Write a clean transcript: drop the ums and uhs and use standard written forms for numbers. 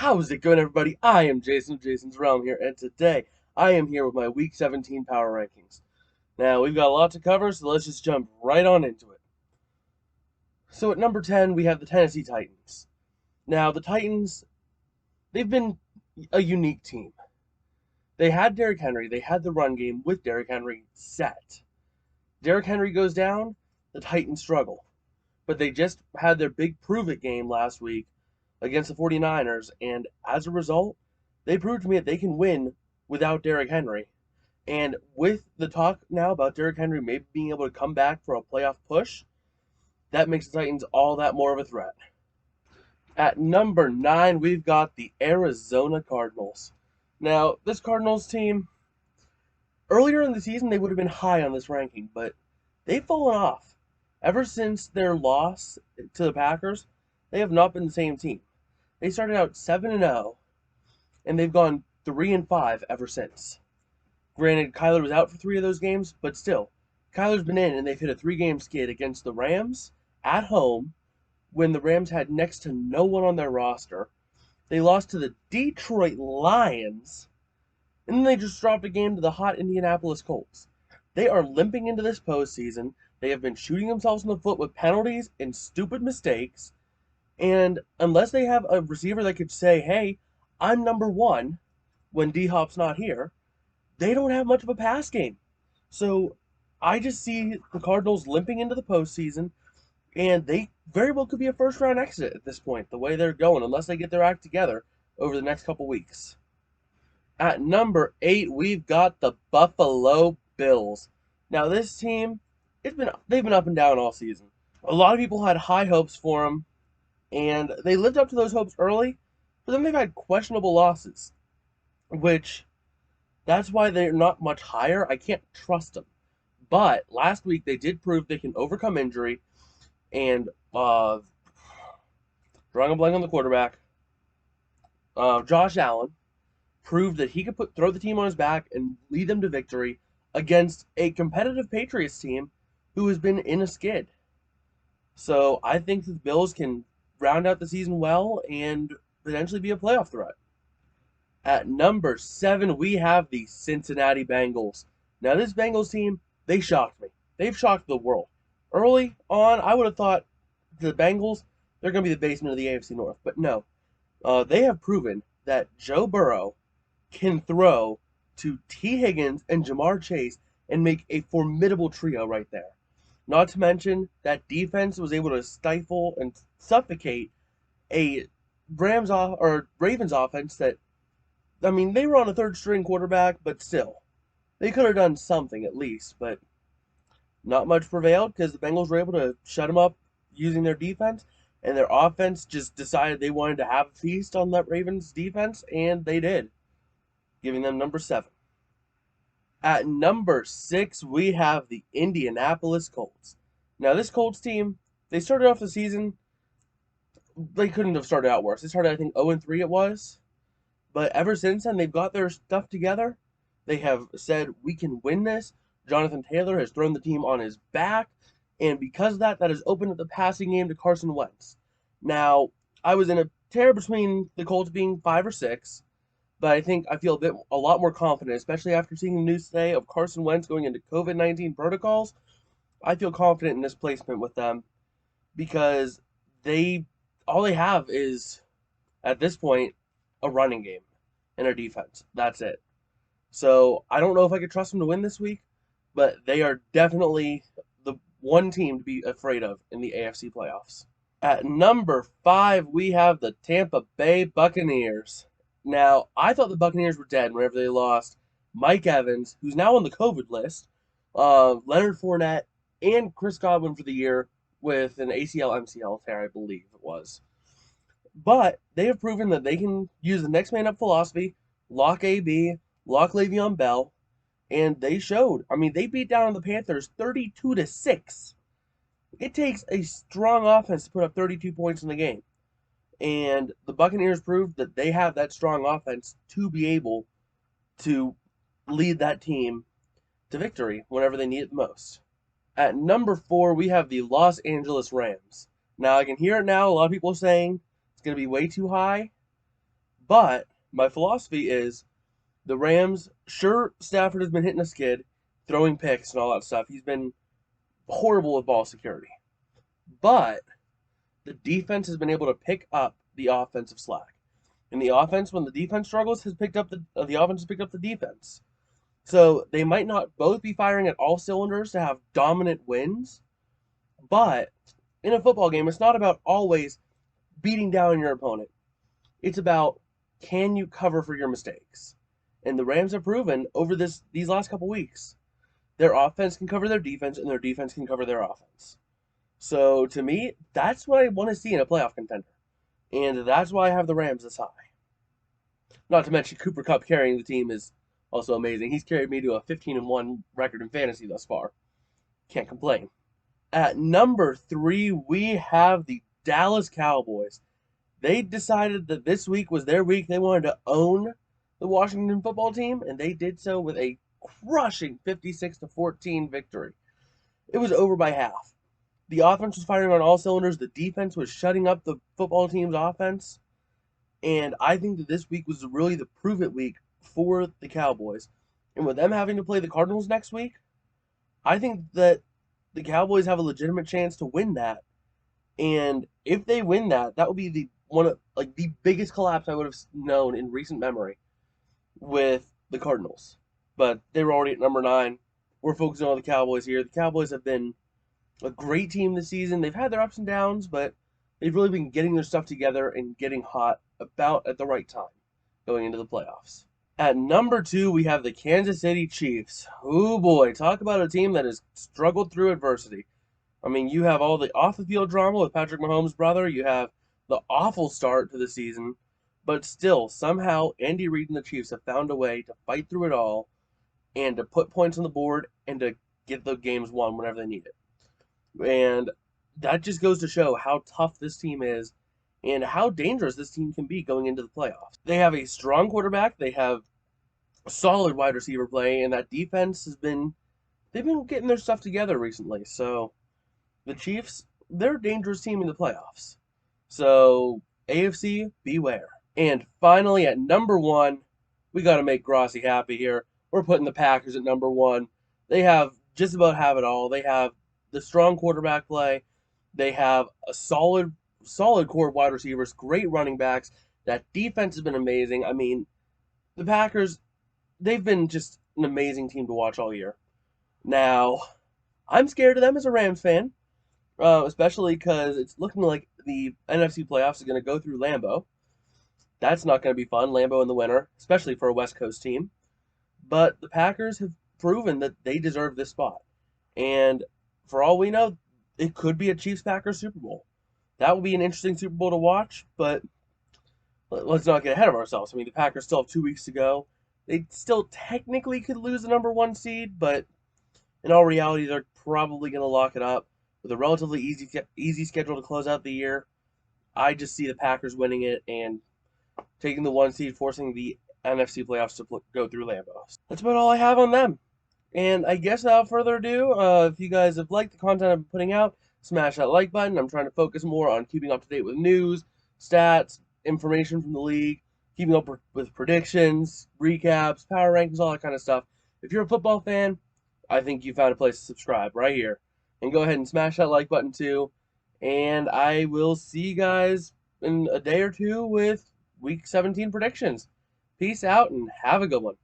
How's it going, everybody? I am Jason of Jason's Realm here, and today I am here with my Week 17 power rankings. Now, we've got a lot to cover, so let's just jump right on into it. So at number 10, we have the Tennessee Titans. Now, the Titans, they've been a unique team. They had Derrick Henry, they had the run game with Derrick Henry set. Derrick Henry goes down, the Titans struggle. But they just had their big prove-it game last week against the 49ers, and as a result, they proved to me that they can win without Derrick Henry. And with the talk now about Derrick Henry maybe being able to come back for a playoff push, that makes the Titans all that more of a threat. At number 9, we've got the Arizona Cardinals. Now, this Cardinals team, earlier in the season, they would have been high on this ranking, but they've fallen off. Ever since their loss to the Packers, they have not been the same team. They started out 7-0, and they've gone 3-5 ever since. Granted, Kyler was out for 3 of those games, but still, Kyler's been in, and they've hit a 3-game skid against the Rams at home when the Rams had next to no one on their roster. They lost to the Detroit Lions, and then they just dropped a game to the hot Indianapolis Colts. They are limping into this postseason. They have been shooting themselves in the foot with penalties and stupid mistakes. And unless they have a receiver that could say, hey, I'm number one when D-Hop's not here, they don't have much of a pass game. So I just see the Cardinals limping into the postseason, and they very well could be a first-round exit at this point, the way they're going, unless they get their act together over the next couple weeks. At number 8, we've got the Buffalo Bills. Now this team, they've been up and down all season. A lot of people had high hopes for them, and they lived up to those hopes early, but then they've had questionable losses, which that's why they're not much higher. I can't trust them. But last week they did prove they can overcome injury, and drawing a blank on the quarterback, Josh Allen proved that he could throw the team on his back and lead them to victory against a competitive Patriots team who has been in a skid. So I think the Bills can round out the season well and potentially be a playoff threat. At number 7, we have the Cincinnati Bengals. Now, this Bengals team, they shocked me. They've shocked the world. Early on, I would have thought the Bengals, they're going to be the basement of the AFC North. But no, they have proven that Joe Burrow can throw to T. Higgins and Jamar Chase and make a formidable trio right there. Not to mention that defense was able to stifle and suffocate a Ravens offense that, I mean, they were on a third string quarterback, but still, they could have done something at least, but not much prevailed because the Bengals were able to shut them up using their defense, and their offense just decided they wanted to have a feast on that Ravens defense, and they did, giving them number 7. At number 6, we have the Indianapolis Colts. Now, this Colts team, they started off the season, they couldn't have started out worse. They started, I think, 0-3 it was. But ever since then, they've got their stuff together. They have said, we can win this. Jonathan Taylor has thrown the team on his back. And because of that, that has opened up the passing game to Carson Wentz. Now, I was in a tear between the Colts being 5 or 6. But I think I feel a lot more confident, especially after seeing the news today of Carson Wentz going into COVID-19 protocols. I feel confident in this placement with them because all they have is, at this point, a running game and a defense. That's it. So I don't know if I could trust them to win this week, but they are definitely the one team to be afraid of in the AFC playoffs. At number 5, we have the Tampa Bay Buccaneers. Now, I thought the Buccaneers were dead whenever they lost Mike Evans, who's now on the COVID list, Leonard Fournette, and Chris Godwin for the year with an ACL-MCL tear, I believe it was. But they have proven that they can use the next man up philosophy, lock AB, lock Le'Veon Bell, and they showed. I mean, they beat down the Panthers 32-6. It takes a strong offense to put up 32 points in the game. And the Buccaneers proved that they have that strong offense to be able to lead that team to victory whenever they need it the most. At number 4, we have the Los Angeles Rams. Now, I can hear it now. A lot of people are saying it's going to be way too high. But my philosophy is the Rams, sure, Stafford has been hitting a skid, throwing picks and all that stuff. He's been horrible with ball security. But the defense has been able to pick up the offensive slack. And the offense, when the defense struggles, has picked up the offense has picked up the defense. So they might not both be firing at all cylinders to have dominant wins, but in a football game, it's not about always beating down your opponent. It's about, can you cover for your mistakes? And the Rams have proven over these last couple weeks, their offense can cover their defense and their defense can cover their offense. So to me, that's what I want to see in a playoff contender. And that's why I have the Rams this high. Not to mention Cooper Kupp carrying the team is also amazing. He's carried me to a 15-1 record in fantasy thus far. Can't complain. At number 3, we have the Dallas Cowboys. They decided that this week was their week. They wanted to own the Washington football team, and they did so with a crushing 56-14 victory. It was over by half. The offense was firing on all cylinders. The defense was shutting up the football team's offense. And I think that this week was really the prove-it week for the Cowboys. And with them having to play the Cardinals next week, I think that the Cowboys have a legitimate chance to win that. And if they win that, that would be the biggest collapse I would have known in recent memory with the Cardinals. But they were already at number 9. We're focusing on the Cowboys here. The Cowboys have been a great team this season. They've had their ups and downs, but they've really been getting their stuff together and getting hot about at the right time going into the playoffs. At number 2, we have the Kansas City Chiefs. Oh boy, talk about a team that has struggled through adversity. I mean, you have all the off-the-field drama with Patrick Mahomes' brother. You have the awful start to the season. But still, somehow, Andy Reid and the Chiefs have found a way to fight through it all and to put points on the board and to get the games won whenever they need it. And that just goes to show how tough this team is and how dangerous this team can be going into the playoffs. They have a strong quarterback. They have solid wide receiver play, and that defense they've been getting their stuff together recently. So the Chiefs, they're a dangerous team in the playoffs. So AFC, beware. And finally, at number 1, we got to make Grossi happy here. We're putting the Packers at number 1. They just about have it all. They have the strong quarterback play. They have a solid core of wide receivers, great running backs. That defense has been amazing. I mean, the Packers, they've been just an amazing team to watch all year. Now, I'm scared of them as a Rams fan, especially because it's looking like the NFC playoffs is going to go through Lambeau. That's not going to be fun, Lambeau in the winter, especially for a West Coast team. But the Packers have proven that they deserve this spot. And for all we know, it could be a Chiefs-Packers Super Bowl. That would be an interesting Super Bowl to watch, but let's not get ahead of ourselves. I mean, the Packers still have 2 weeks to go. They still technically could lose the number 1 seed, but in all reality, they're probably going to lock it up with a relatively easy schedule to close out the year. I just see the Packers winning it and taking the 1 seed, forcing the NFC playoffs to go through Lambeau. That's about all I have on them. And I guess without further ado, if you guys have liked the content I'm putting out, smash that like button. I'm trying to focus more on keeping up to date with news, stats, information from the league, keeping up with predictions, recaps, power rankings, all that kind of stuff. If you're a football fan, I think you found a place to subscribe right here. And go ahead and smash that like button too. And I will see you guys in a day or two with Week 17 predictions. Peace out and have a good one.